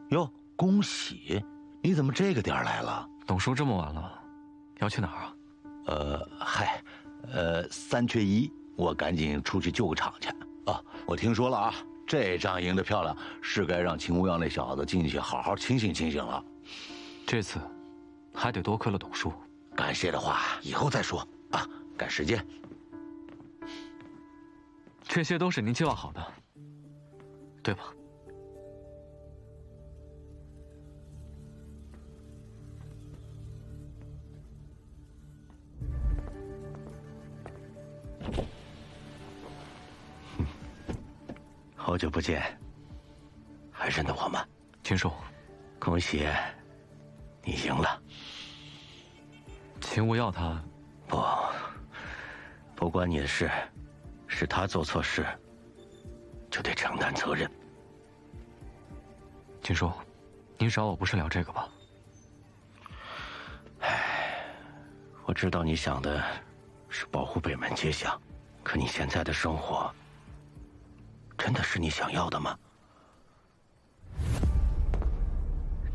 哟，恭喜！你怎么这个点儿来了？董叔这么晚了，要去哪儿啊？嗨，3缺1，我赶紧出去救个场去。啊，我听说了啊，这仗赢得漂亮，是该让秦无药那小子进去好好清醒清醒了。这次还得多亏了董叔。感谢的话以后再说啊，赶时间。这些都是您计划好的，对吧？好久不见，还认得我吗？秦叔，恭喜，你赢了。秦无药他不关你的事，是他做错事，就得承担责任。秦叔，您找我不是聊这个吧？我知道你想的是保护北门街巷，可你现在的生活，真的是你想要的吗？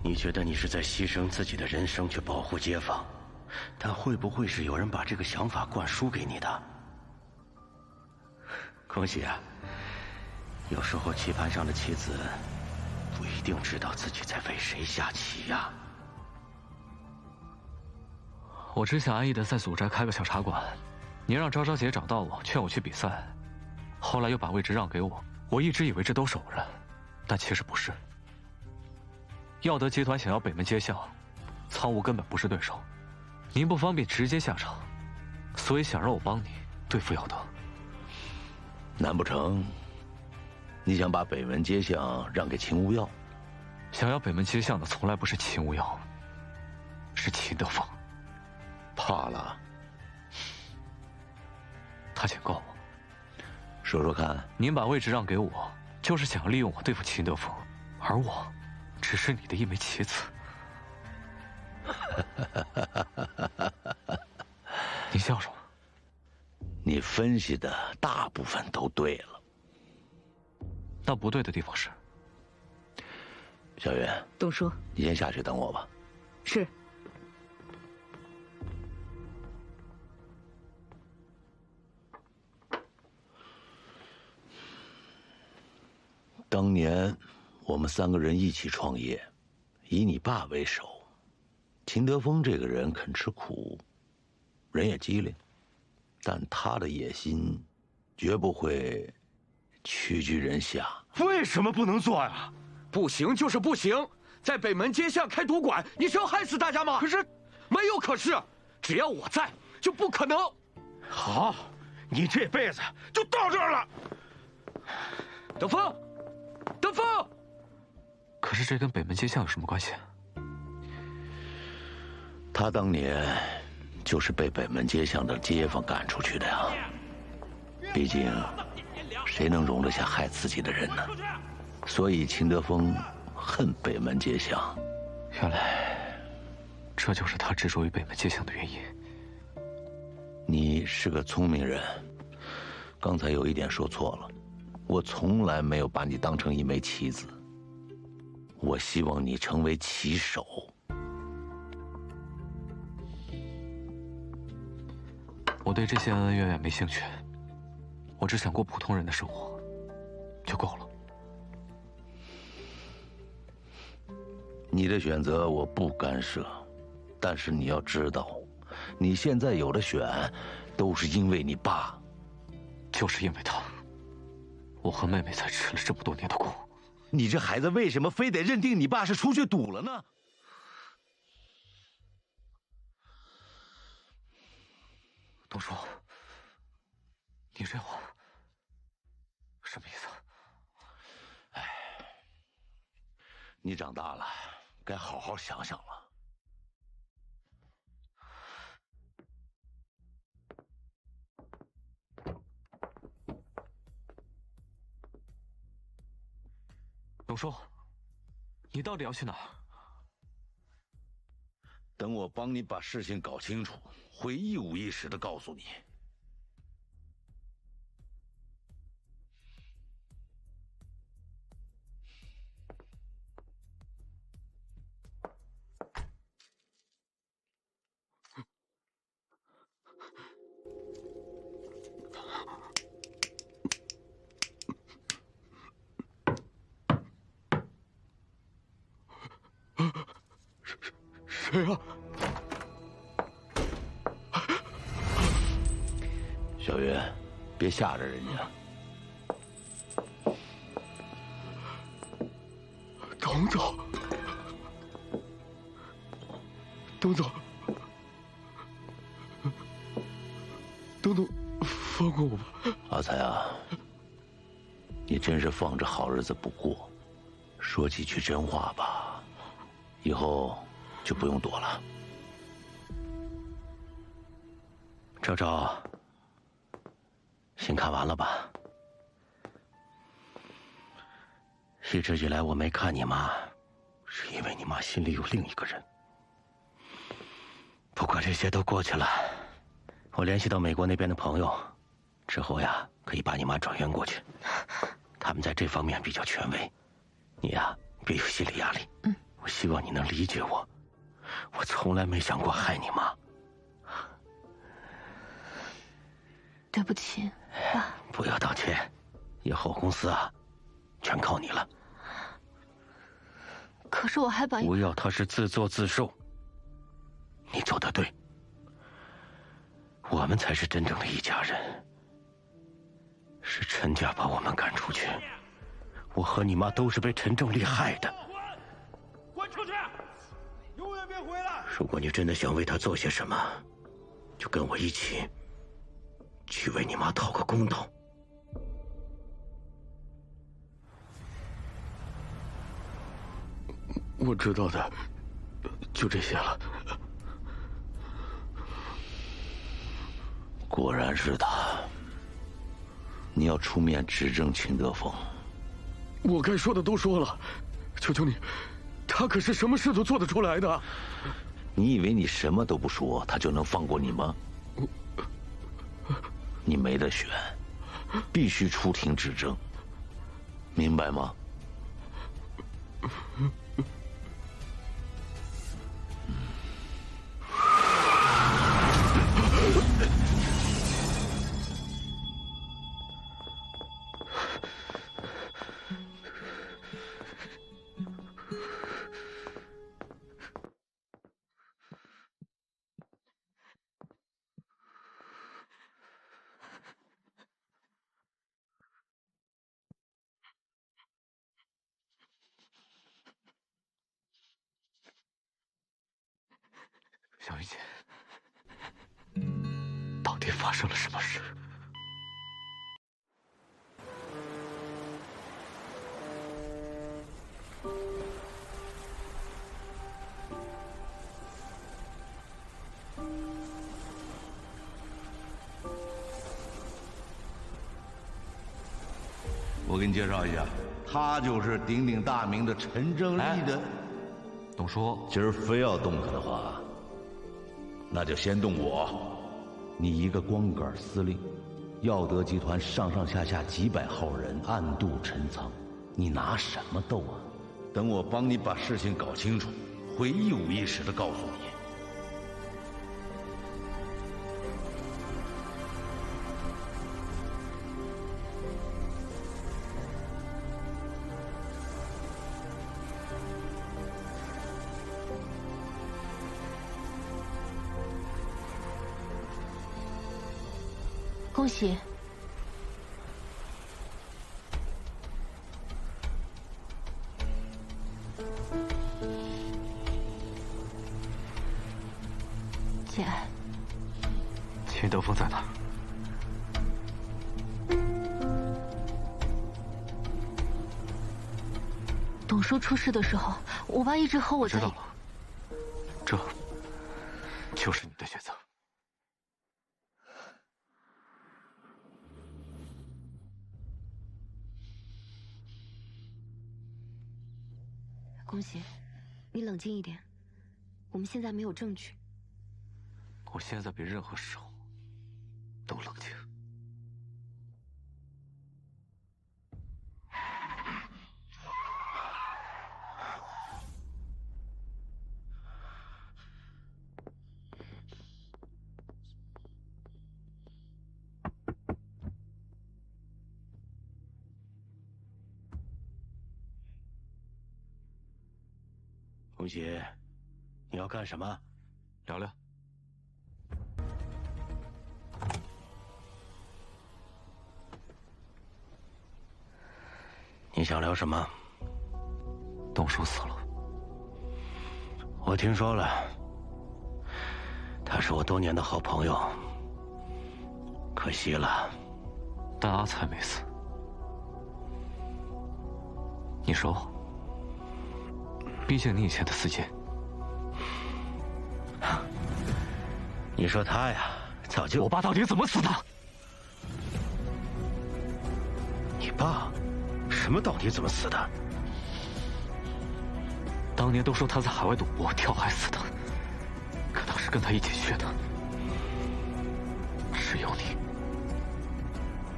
你觉得你是在牺牲自己的人生去保护街坊，但会不会是有人把这个想法灌输给你的？恭喜啊！有时候棋盘上的棋子不一定知道自己在为谁下棋呀。我只想安逸的在祖宅开个小茶馆，您让昭昭姐找到我，劝我去比赛，后来又把位置让给我。我一直以为这都是偶然，但其实不是。耀德集团想要北门街巷，苍梧根本不是对手。您不方便直接下场，所以想让我帮你对付耀德。难不成你想把北门街巷让给秦无药？想要北门街巷的从来不是秦无药，是秦德峰。怕了？他警告我，说说看。您把位置让给我，就是想要利用我对付秦德峰，而我只是你的一枚棋子。你笑什么？你分析的大部分都对了。那不对的地方是？小云，董叔，你先下去等我吧。是。当年我们3个人一起创业，以你爸为首。秦德峰这个人肯吃苦，人也机灵，但他的野心绝不会屈居人下。为什么不能做呀？不行就是不行，在北门街巷开赌馆，你是要害死大家吗？可是，没有可是，只要我在，就不可能。好，你这辈子就到这儿了。德峰，德峰。可是这跟北门街巷有什么关系？他当年就是被北门街巷的街坊赶出去的呀。毕竟，谁能容得下害自己的人呢？所以秦德峰恨北门街巷。原来，这就是他执着于北门街巷的原因。你是个聪明人，刚才有一点说错了。我从来没有把你当成一枚棋子，我希望你成为棋手。我对这些恩恩怨怨没兴趣，我只想过普通人的生活，就够了。你的选择我不干涉，但是你要知道，你现在有的选，都是因为你爸。就是因为他，我和妹妹才吃了这么多年的苦。你这孩子为什么非得认定你爸是出去赌了呢？董叔，你这话什么意思？你长大了，该好好想想了。董叔，你到底要去哪儿？等我帮你把事情搞清楚，会一五一十的告诉你。谁啊？小云，别吓着人家。董总，董总，董总，放过我吧！阿才啊，你真是放着好日子不过。说几句真话吧，以后就不用躲了。周周，先看完了吧？一直以来我没看你妈，是因为你妈心里有另一个人。不过这些都过去了，我联系到美国那边的朋友，之后呀可以把你妈转院过去，他们在这方面比较权威。你呀别有心理压力。我希望你能理解我，我从来没想过害你妈。对不起，爸。不要道歉，以后公司啊，全靠你了。可是我还把……不要他是自作自受。你做得对，我们才是真正的一家人。是陈家把我们赶出去，我和你妈都是被陈正利害的。滚出去！永远别回来！如果你真的想为他做些什么，就跟我一起去为你妈讨个公道。我知道的，就这些了。果然是他，你要出面指证秦德峰。我该说的都说了，求求你，他可是什么事都做得出来的。你以为你什么都不说，他就能放过你吗？你没得选，必须出庭指证，明白吗？小玉姐，到底发生了什么事？我给你介绍一下，他就是鼎鼎大名的陈正利的。董叔，今儿非要动他的话，那就先动我。你一个光杆司令，耀德集团上上下下几百号人暗度陈仓，你拿什么斗啊？等我帮你把事情搞清楚，会一五一十的告诉你。恭喜！姐，秦德峰在哪儿？董叔出事的时候，我爸一直和我在。知道了，这就是你的选择。恭喜，你冷静一点，我们现在没有证据。我现在比任何时候都冷静。红喜，你要干什么？聊聊。你想聊什么？董叔死了，我听说了，他是我多年的好朋友，可惜了。但阿才没死。你说，毕竟你以前的司机。你说他呀，早就……我爸到底怎么死的？你爸，什么到底怎么死的？当年都说他在海外赌博跳海死的，可当时跟他一起去的，只有你。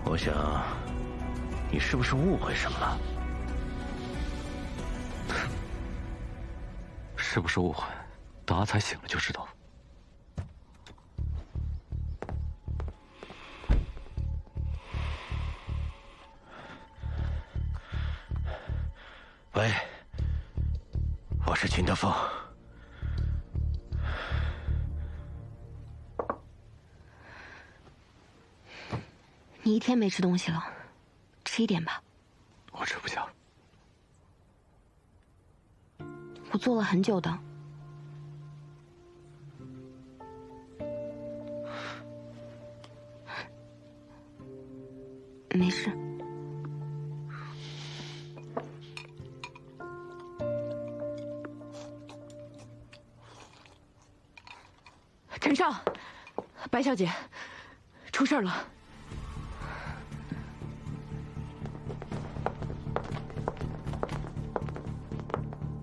我想，你是不是误会什么了？是不是误会？等阿才醒了就知道。喂，我是秦德峰。你一天没吃东西了，吃一点吧。我吃不下。我做了很久的。没事。陈少，白小姐，出事了。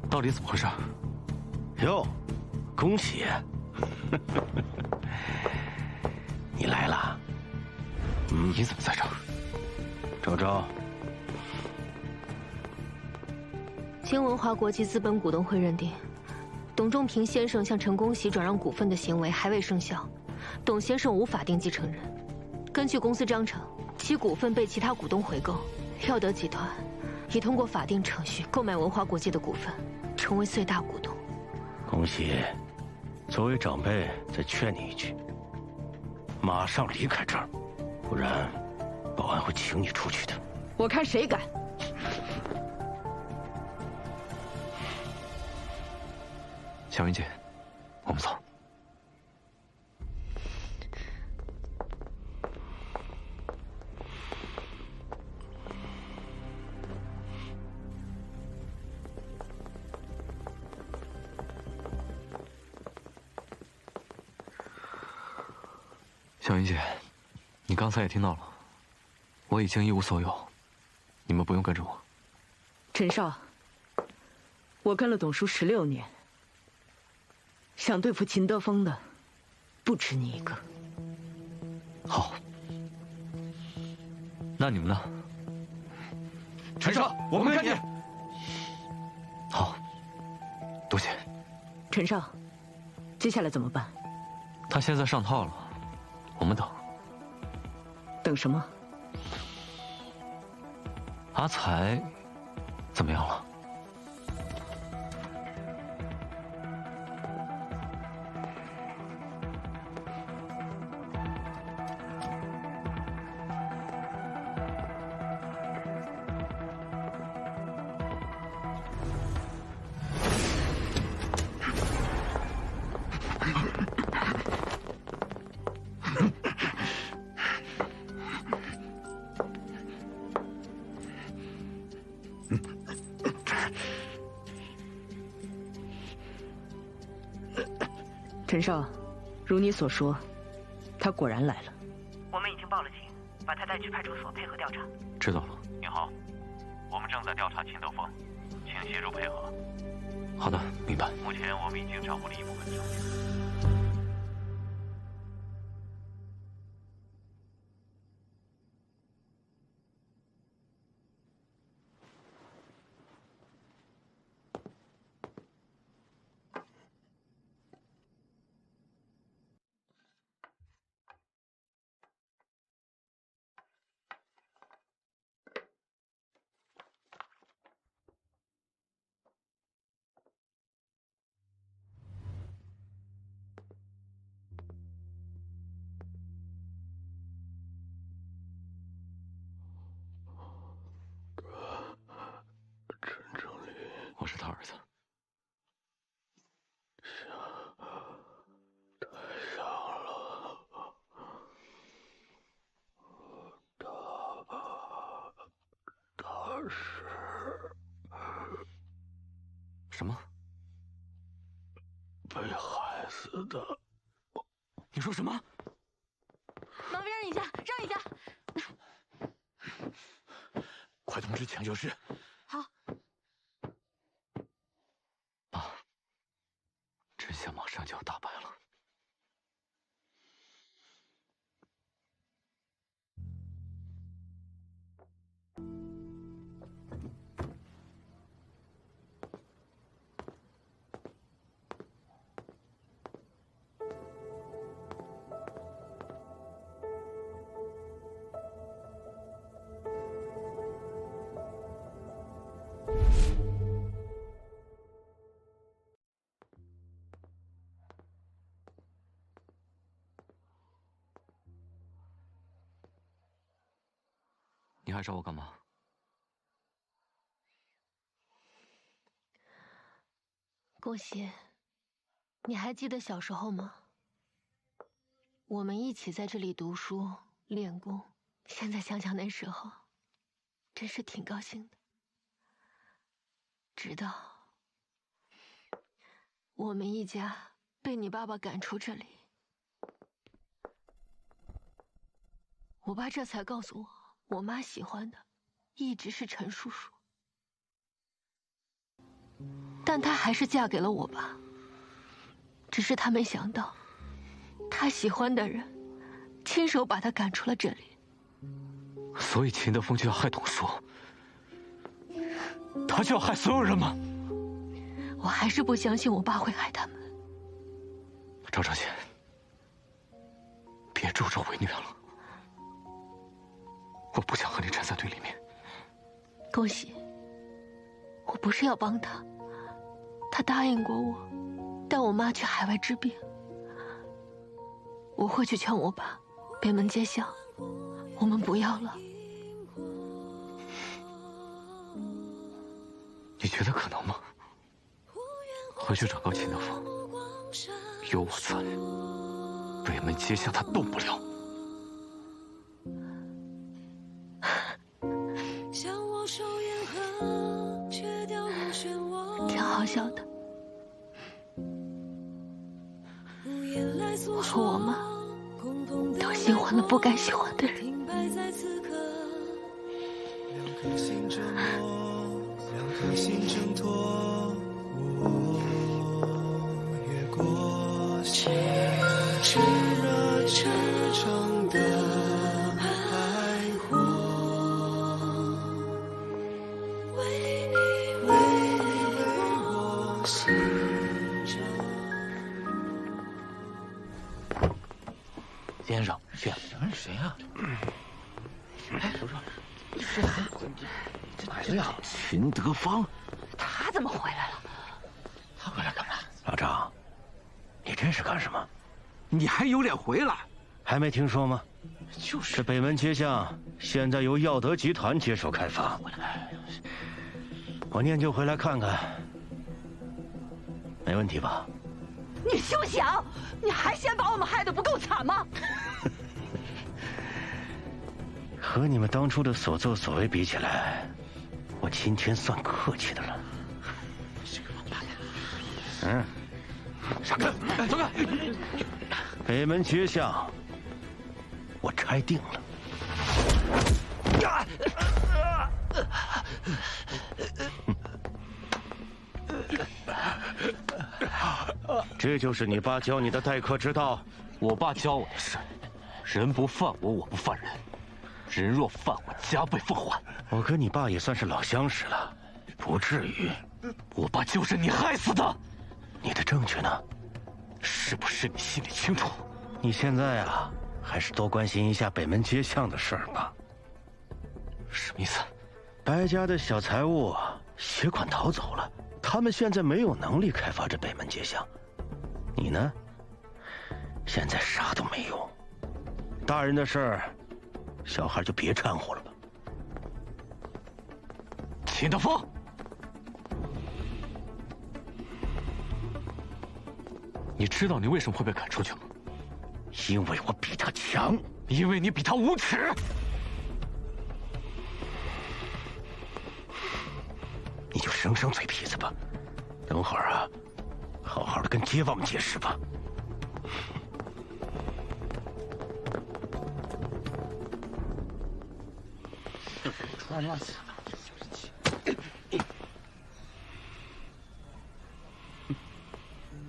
到底怎么回事？哟，恭喜！你来了。你怎么在这儿？周周，经文华国际资本股东会认定，董仲平先生向陈恭喜转让股份的行为还未生效，董先生无法定继承人。根据公司章程，其股份被其他股东回购，耀德集团已通过法定程序购买文华国际的股份，成为最大股东。恭喜！作为长辈，再劝你一句，马上离开这儿，不然保安会请你出去的。我看谁敢！小云姐，我们走。小云姐，你刚才也听到了，我已经一无所有，你们不用跟着我。陈少，我跟了董叔16年，想对付秦德峰的，不止你一个。好，那你们呢？陈少，我们跟你。好，多谢。陈少，接下来怎么办？他现在上套了，我们等。等什么？阿才怎么样了？陈少，如你所说，他果然来了。我们已经报了警，把他带去派出所配合调查。知道了。宁浩，我们正在调查秦德峰，请协助配合。好的，明白。目前我们已经掌握了一部分证据。什么？被害死的。你说什么？麻烦让一下，让一下。快通知抢救室。好。爸，真相马上就要大白了。你还找我干嘛？恭喜，你还记得小时候吗？我们一起在这里读书练功，现在想想那时候，真是挺高兴的。直到我们一家被你爸爸赶出这里，我爸这才告诉我，我妈喜欢的一直是陈叔叔，但她还是嫁给了我爸。只是她没想到，她喜欢的人亲手把她赶出了这里。所以秦德峰就要害董叔，他就要害所有人吗？我还是不相信我爸会害他们。赵长贤，别助纣为虐了，我不想和你站在对立面。恭喜，我不是要帮他，他答应过我，带我妈去海外治病。我会去劝我爸，北门街巷，我们不要了。你觉得可能吗？回去转告秦德峰，有我在，北门街巷他动不了。挺好笑的。我和我妈都喜欢了不该喜欢的人。两颗心挣脱，我越过心炽热赤诚的海火，为你为我心着。先生，去。谁啊？哎，叔叔，谁来了？哎呀，秦德芳，他怎么回来了？他回来干嘛？老张，你这是干什么？你还有脸回来？还没听说吗？就是这北门街巷现在由耀德集团接手开发，我念就回来看看，没问题吧？你休想！你还嫌把我们害得不够惨吗？和你们当初的所作所为比起来，我今天算客气的了。嗯，闪开，走开！北门街巷，我拆定了。这就是你爸教你的待客之道。我爸教我的是，人不犯我，我不犯人；人若犯我，加倍奉还。我跟你爸也算是老相识了，不至于。我爸就是你害死的，你的证据呢？是不是你心里清楚？你现在啊，还是多关心一下北门街巷的事儿吧。什么意思？白家的小财务携款逃走了，他们现在没有能力开发这北门街巷。你呢？现在啥都没有。大人的事儿，小孩就别掺和了吧。秦德峰，你知道你为什么会被赶出去吗？因为我比他强，因为你比他无耻。省省嘴皮子吧，等会儿啊，好好的跟街坊们解释吧。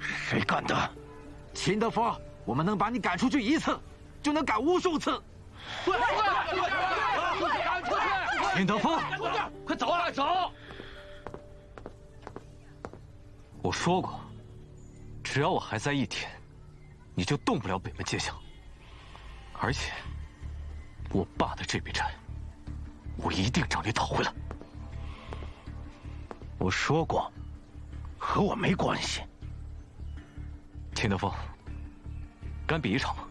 谁干的？秦德峰，我们能把你赶出去一次，就能赶无数次。赶出去！秦德峰，快走啊，走！我说过，只要我还在一天，你就动不了北门街巷。而且，我爸的这笔债，我一定找你讨回来。我说过，和我没关系。秦德峰，敢比一场吗？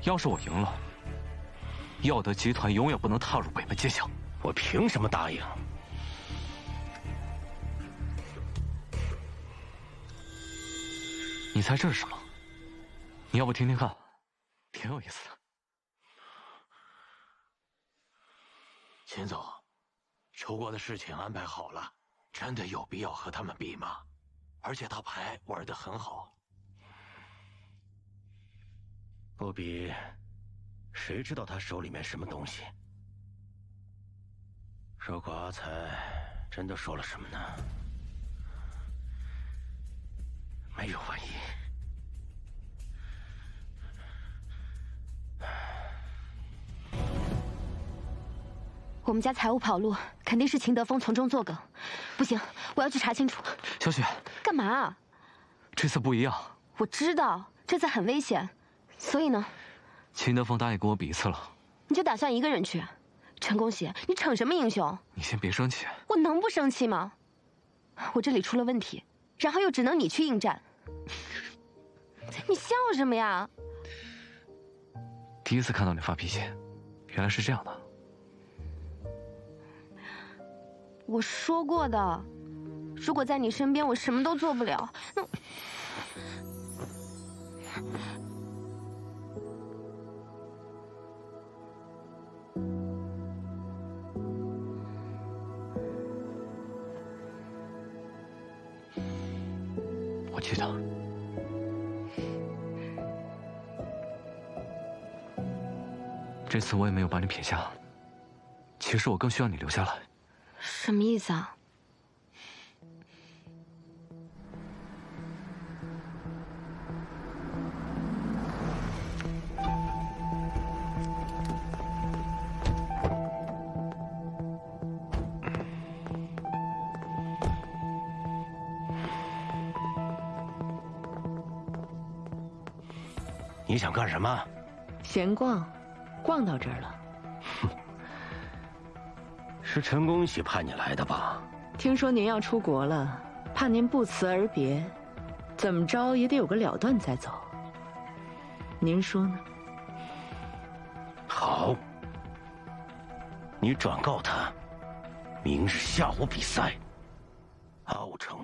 要是我赢了，耀德集团永远不能踏入北门街巷。我凭什么答应？你猜这是什么？你要不听听看，挺有意思的。秦总，出国的事情安排好了，真的有必要和他们比吗？而且他牌玩得很好，不比，谁知道他手里面什么东西？如果阿才真的说了什么呢？没有万一。我们家财务跑路，肯定是秦德峰从中作梗。不行，我要去查清楚。小雪，干嘛？这次不一样。我知道这次很危险，所以呢？秦德峰答应跟我比一次了。你就打算一个人去？陈公喜，你逞什么英雄？你先别生气。我能不生气吗？我这里出了问题，然后又只能你去应战。你笑什么呀？第一次看到你发脾气，原来是这样的。我说过的，如果在你身边，我什么都做不了。那我记得。这次我也没有把你撇下，其实我更需要你留下来。什么意思啊？你想干什么？闲逛，逛到这儿了。是陈公喜派你来的吧？听说您要出国了，怕您不辞而别，怎么着也得有个了断再走。您说呢？好，你转告他，明日下午比赛，奥城。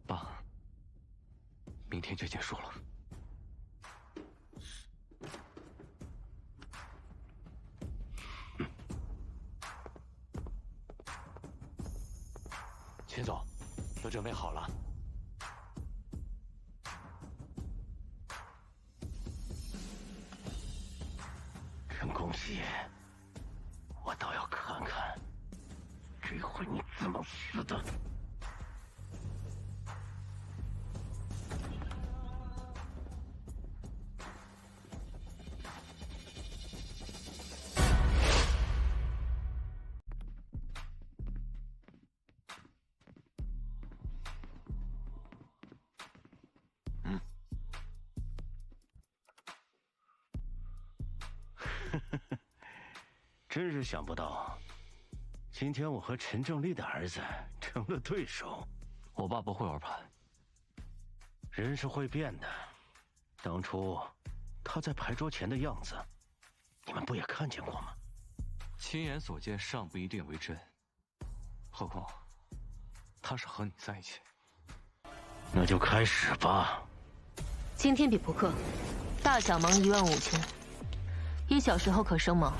爸，明天就结束了。秦总，都准备好了。陈公喜，我倒要看看，这回你怎么死的！真是想不到，今天我和陈正丽的儿子成了对手。我爸不会玩牌，人是会变的。当初他在牌桌前的样子，你们不也看见过吗？亲眼所见尚不一定为真，何况他是和你在一起。那就开始吧。今天比扑克，大小芒15000，1小时后可生芒。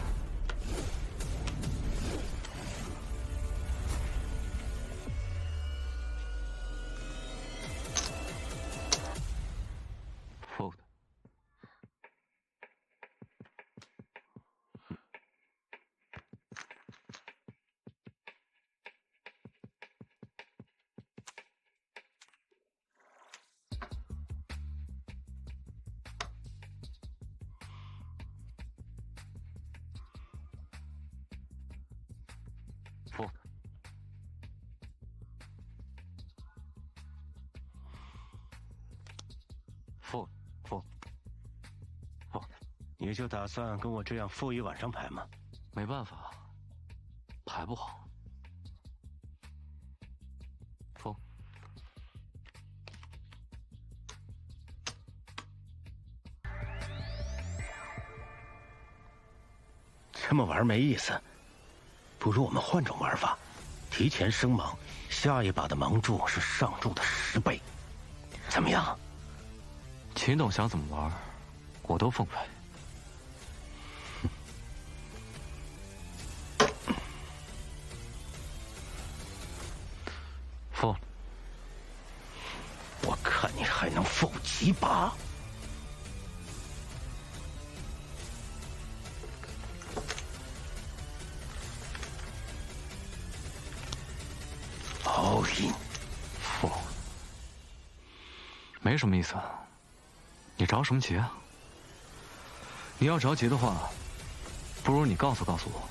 Fold。Fold。Fold。Fold。Fold。你就打算跟我这样负一晚上牌吗？没办法，牌不好。Fold。这么玩没意思，不如我们换种玩法，提前生芒，下一把的芒柱是上柱的10倍，怎么样？秦董想怎么玩，我都奉陪。Fold。我看你还能fold几把？All in。Fold。没什么意思啊。你着什么急啊？你要着急的话，不如你告诉我，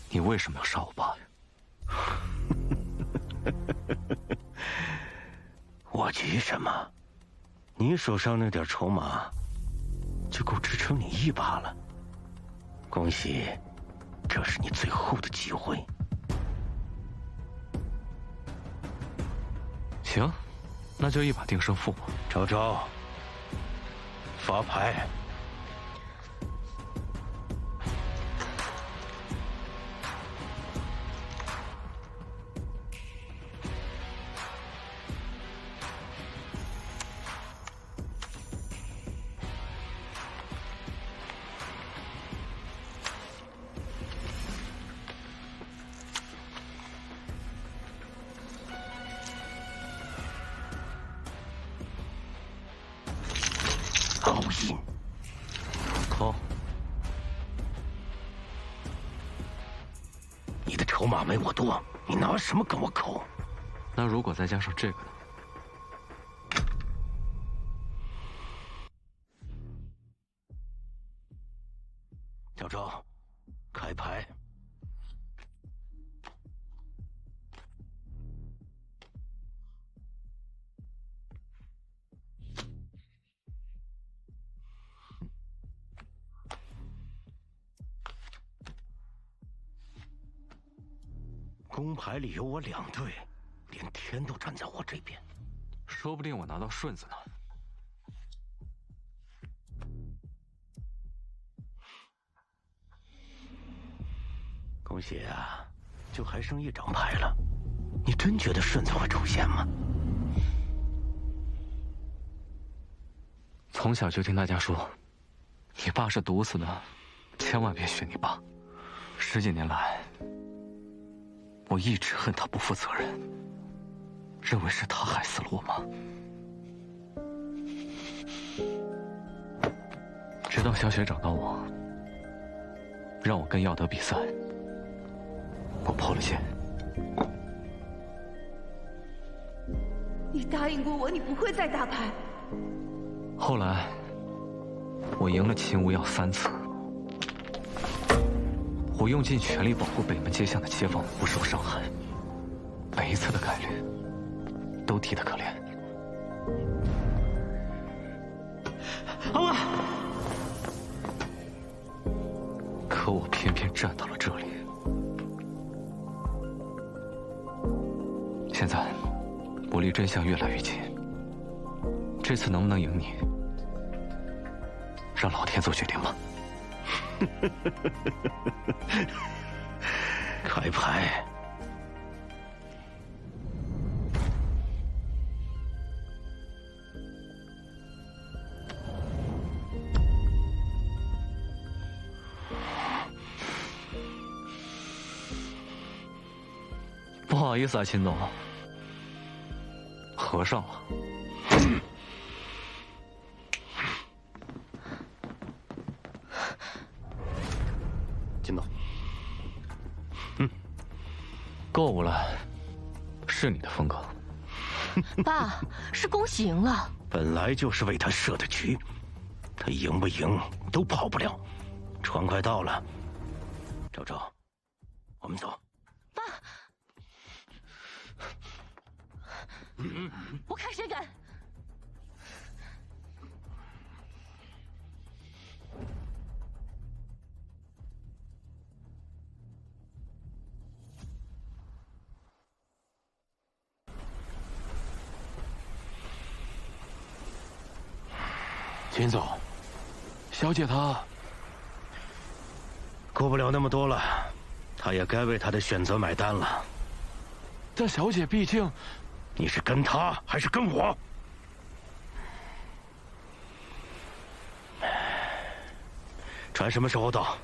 你为什么要杀我爸呀？我急什么？你手上那点筹码，就够支撑你一把了。恭喜，这是你最后的机会。行，那就一把定胜负吧。周周，发牌。all in。扣。你的筹码没我多，你拿什么跟我扣？那如果再加上这个呢？小周，开牌。公牌里有我2队，连天都站在我这边，说不定我拿到顺子呢。恭喜啊，就还剩1张牌了。你真觉得顺子会出现吗？从小就听大家说，你爸是毒死的，千万别学你爸。10几年来，我一直恨他不负责任，认为是他害死了我妈。直到小雪找到我，让我跟耀德比赛，我抛了线。你答应过我，你不会再打牌。后来，我赢了秦无药3次。我用尽全力保护北门街巷的街坊不受伤害，每一次的概率都低得可怜。好啊！可我偏偏站到了这里。现在，我离真相越来越近。这次能不能赢你，让老天做决定吧。开牌。好意思啊，秦总，合上了。秦总，够了，是你的风格。爸，是恭喜赢了。本来就是为他设的局，他赢不赢都跑不了。船快到了，周周，我们走。爸，我看谁敢！秦总，小姐她顾不了那么多了，他也该为他的选择买单了。但小姐毕竟，你是跟他还是跟我？船什么时候到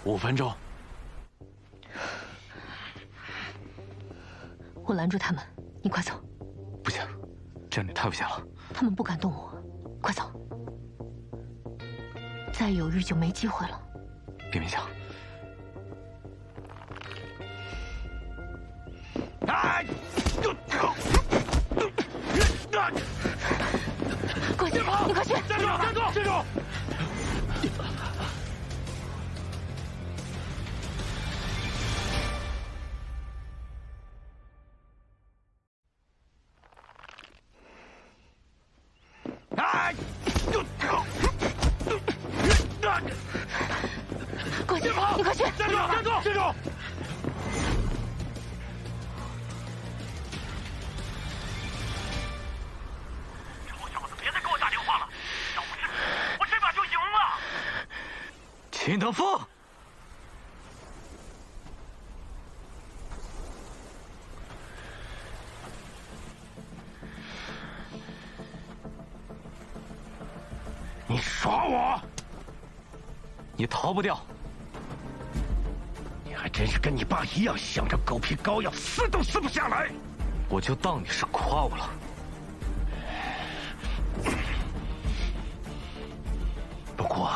？5分钟。我拦住他们，你快走。不行，这样你太危险了。他们不敢动我，快走。再犹豫就没机会了。别勉强。国际，你快去！站住！站住！站住！国际，你快去！站住！站住！站住！臭小子，别再给我打电话了！要不是我这把就赢了。秦德峰，你耍我！你逃不掉。你还真是跟你爸一样，想着狗皮膏药，撕都撕不下来。我就当你是夸我了。不过，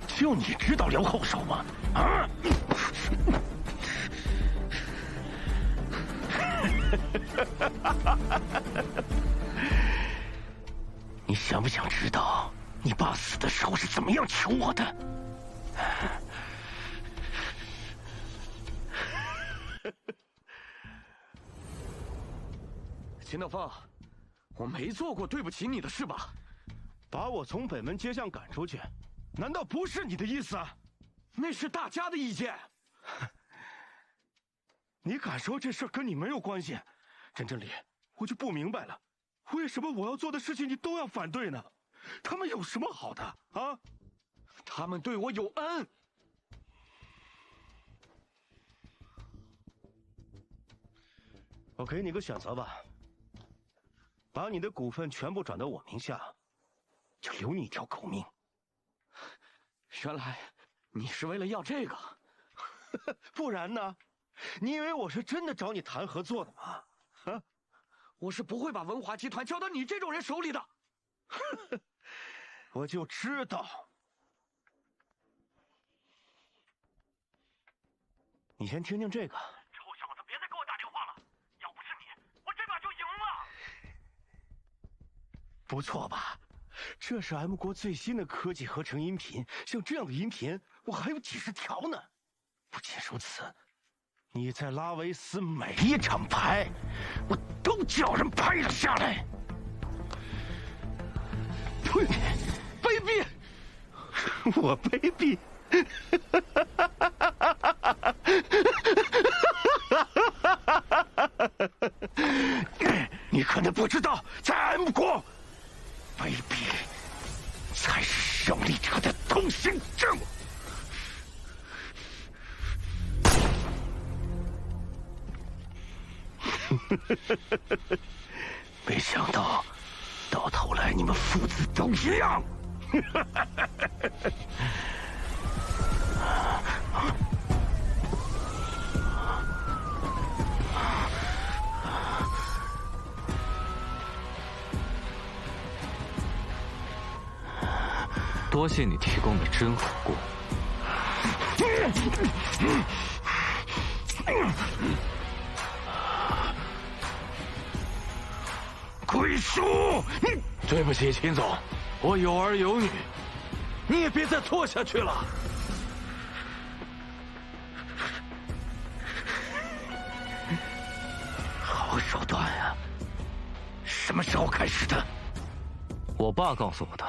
就你知道留后手吗？啊！你想不想知道你爸死的时候是怎么样求我的？秦德峰，我没做过对不起你的事吧？把我从北门街巷赶出去，难道不是你的意思啊？那是大家的意见。你敢说这事跟你没有关系？陈真理，我就不明白了，为什么我要做的事情你都要反对呢？他们有什么好的啊？他们对我有恩。我给你个选择吧，把你的股份全部转到我名下，就留你一条狗命。原来你是为了要这个，不然呢？你以为我是真的找你谈合作的吗？啊，我是不会把文华集团交到你这种人手里的。我就知道。你先听听这个。臭小子，别再给我打电话了！要不是你，我这把就赢了。不错吧？这是 M 国最新的科技合成音频，像这样的音频，我还有几十条呢。不仅如此，你在拉维斯每一场牌，我都叫人拍了下来。呸！卑鄙！我卑鄙！你可能不知道，在 M 国，卑鄙才是胜利者的通行证。没想到，到头来你们父子都一样。多谢你提供的真火锅。鬼叔，你对不起，秦总，我有儿有女，你也别再拖下去了。好手段呀！什么时候开始的？我爸告诉我的，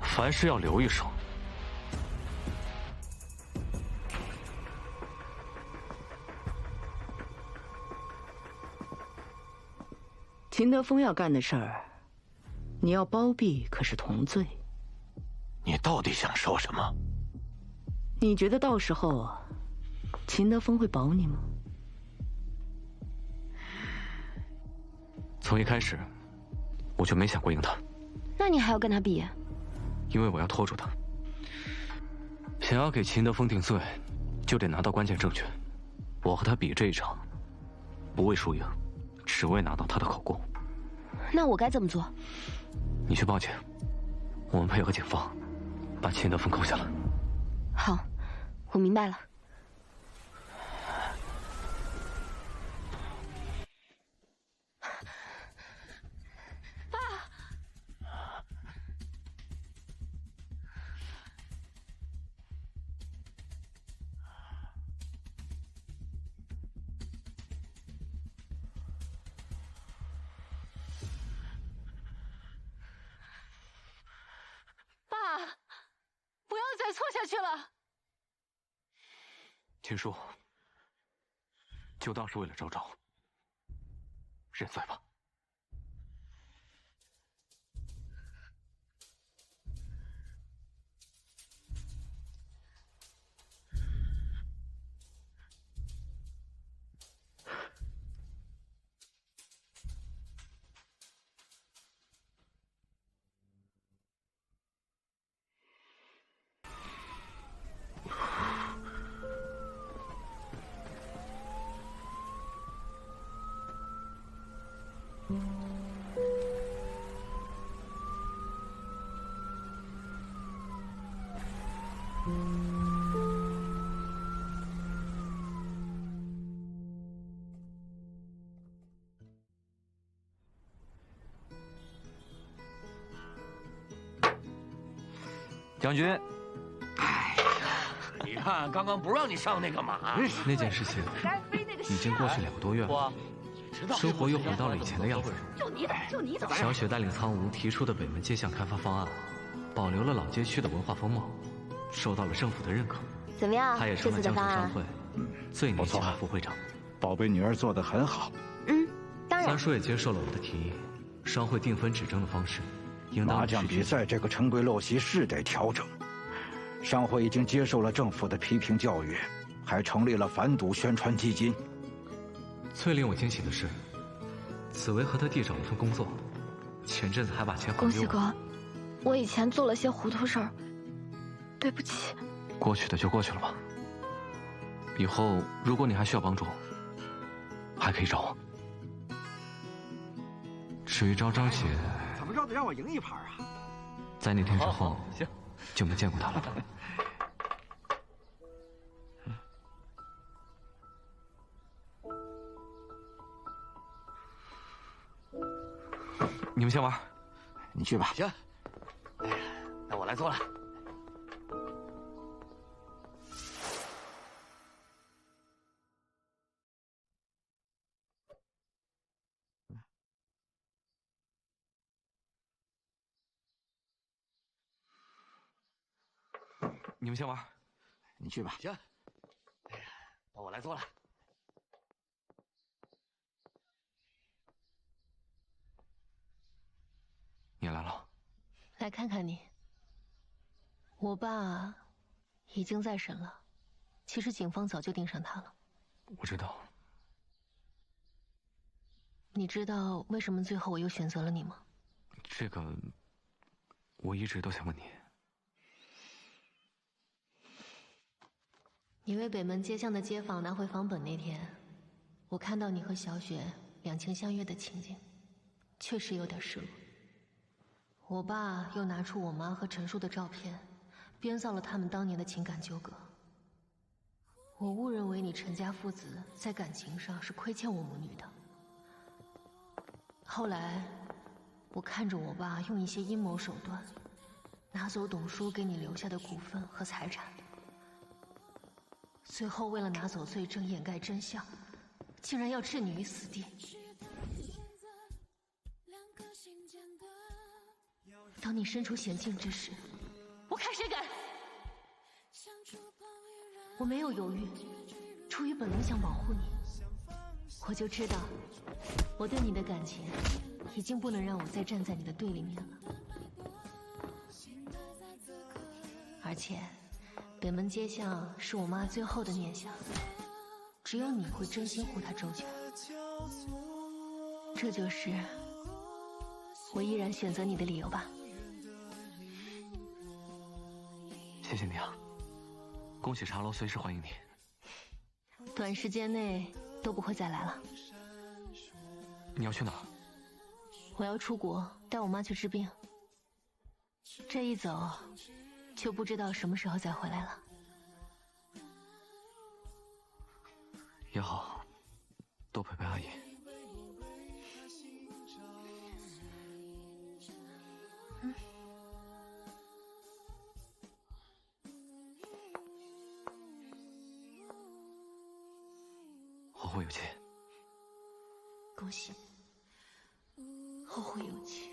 凡事要留一手。秦德峰要干的事儿，你要包庇可是同罪。你到底想说什么？你觉得到时候秦德峰会保你吗？从一开始，我就没想过赢他。那你还要跟他比？因为我要拖住他。想要给秦德峰定罪，就得拿到关键证据。我和他比这一场，不为输赢，只为拿到他的口供。那我该怎么做？你去报警，我们配合警方，把秦德峰扣下来。好，我明白了。不要再错下去了。秦叔，就当是为了昭昭，认罪吧。将军，哎呀，你看刚刚不让你上那个马，那件事情已经过去2个多月了，生活又回到了以前的样子。就你怎么？小雪带领苍梧提出的北门街巷开发方案，保留了老街区的文化风貌，受到了政府的认可。怎么样？他也成了江城商会最年轻的副会长。宝贝女儿做得很好。当然。三叔也接受了我的提议，商会定分指正的方式。麻将比赛这个陈规陋习是得调整。商会已经接受了政府的批评教育，还成立了反赌宣传基金。最令我惊喜的是，紫薇和他弟找了份工作，前阵子还把钱还给我。恭喜哥，我以前做了些糊涂事儿，对不起。过去的就过去了吧。以后如果你还需要帮助，还可以找我。至于昭昭姐，怎么着得让我赢一盘啊？在那天之后，行，就没见过她了。你们先玩，你去吧。行，那我来做了。你们先玩，你去吧。行，那我来做了。你来了，来看看你。我爸已经在审了，其实警方早就盯上他了。我知道。你知道为什么最后我又选择了你吗？这个，我一直都想问你。你为北门街巷的街坊拿回房本那天，我看到你和小雪两情相悦的情景，确实有点失落。我爸又拿出我妈和陈叔的照片，编造了他们当年的情感纠葛。我误认为你陈家父子在感情上是亏欠我母女的。后来，我看着我爸用一些阴谋手段，拿走董叔给你留下的股份和财产，最后为了拿走罪证、掩盖真相，竟然要置你于死地。当你身处险境之时，我看谁敢！我没有犹豫，出于本能想保护你。我就知道，我对你的感情已经不能让我再站在你的对立面了。而且，北门街巷是我妈最后的念想，只有你会真心护她周全。这就是我依然选择你的理由吧。谢谢你啊，恭喜茶楼随时欢迎你。短时间内都不会再来了。你要去哪儿？我要出国，带我妈去治病。这一走，就不知道什么时候再回来了。也好，多陪陪阿姨。后会有期。恭喜，后会有期。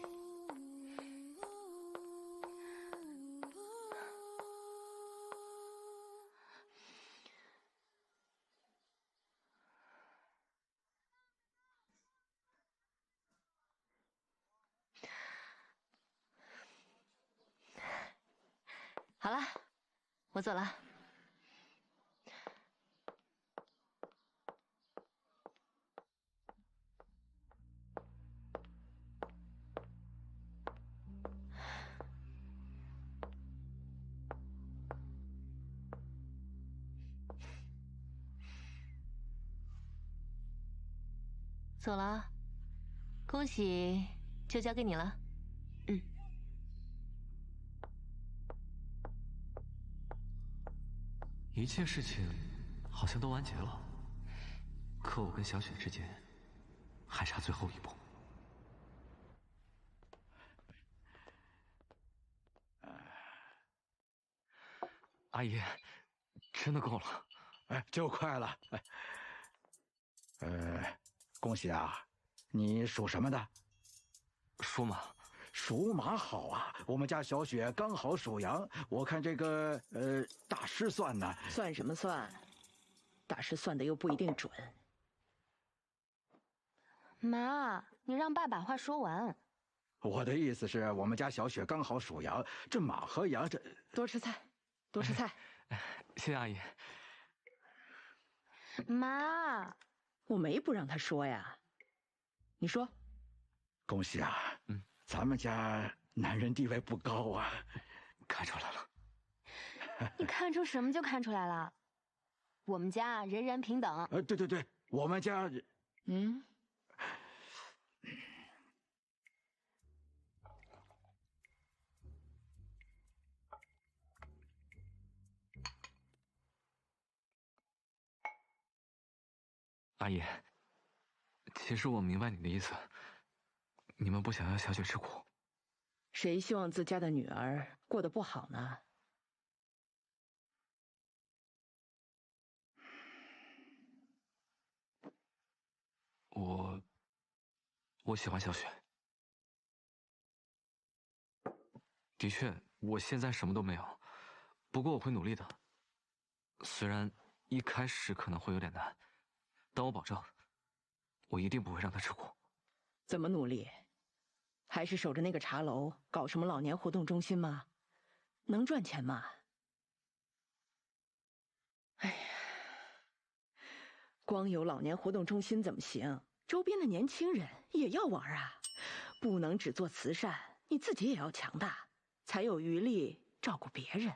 好了，我走了。走了，恭喜，就交给你了。一切事情好像都完结了，可我跟小雪之间还差最后一步。阿姨，真的够了。哎，就快了。恭喜啊！你属什么的？属马。属马好啊！我们家小雪刚好属羊。我看这个大师算呢。算什么算？大师算的又不一定准。妈，你让爸把话说完。我的意思是我们家小雪刚好属羊，这马和羊这……多吃菜，多吃菜。谢谢阿姨。妈，我没不让他说呀。你说。恭喜啊！咱们家男人地位不高啊。看出来了。你看出什么就看出来了？我们家人人平等。对，我们家……阿姨，其实我明白你的意思，你们不想要小雪吃苦。谁希望自家的女儿过得不好呢？我喜欢小雪。的确，我现在什么都没有，不过我会努力的。虽然一开始可能会有点难，但我保证，我一定不会让她吃苦。怎么努力？还是守着那个茶楼，搞什么老年活动中心吗？能赚钱吗？哎呀，光有老年活动中心怎么行？周边的年轻人也要玩啊，不能只做慈善，你自己也要强大，才有余力照顾别人。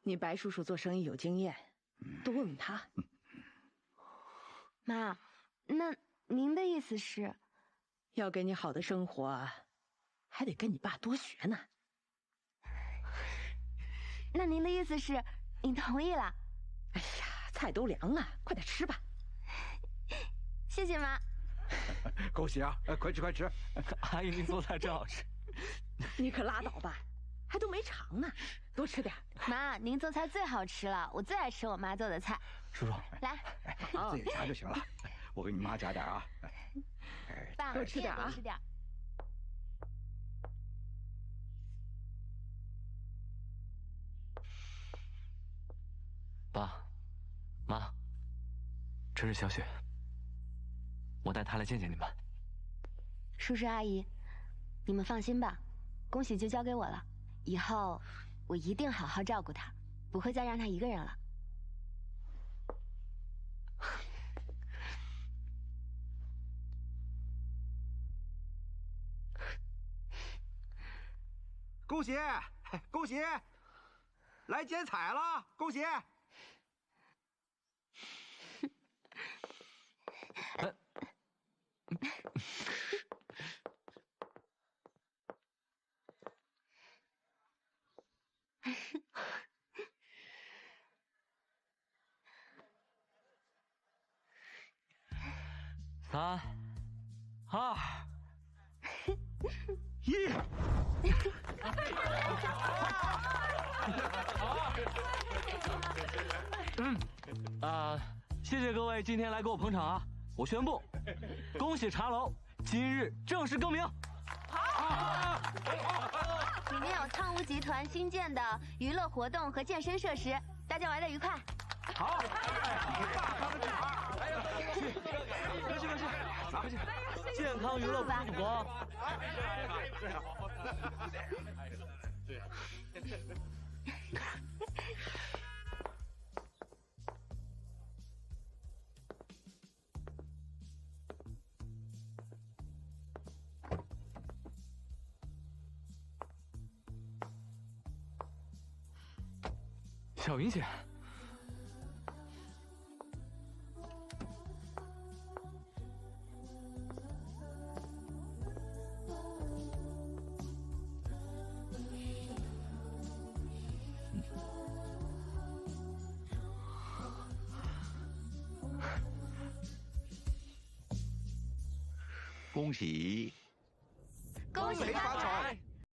你白叔叔做生意有经验，多问问他。妈，那您的意思是？要给你好的生活，还得跟你爸多学呢。那您的意思是，您同意了？哎呀，菜都凉了，快点吃吧。谢谢妈。恭喜啊！快吃快吃。阿姨，您做菜真好吃。你可拉倒吧，还都没尝呢，多吃点。妈，您做菜最好吃了，我最爱吃我妈做的菜。叔叔，来，自己夹就行了。我给你妈夹点啊。爸，多吃点啊。多吃点。爸，妈，这是小雪，我带她来见见你们。叔叔阿姨，你们放心吧，恭喜就交给我了，以后我一定好好照顾她，不会再让她一个人了。恭喜，恭喜！来剪彩了，恭喜！3、2、1。谢谢各位今天来给我捧场啊！我宣布，恭喜茶楼今日正式更名。好，里面有汤屋集团新建的娱乐活动和健身设施，大家玩得愉快。好，快去，健康娱乐不复国。小云姐，恭喜！恭喜发财！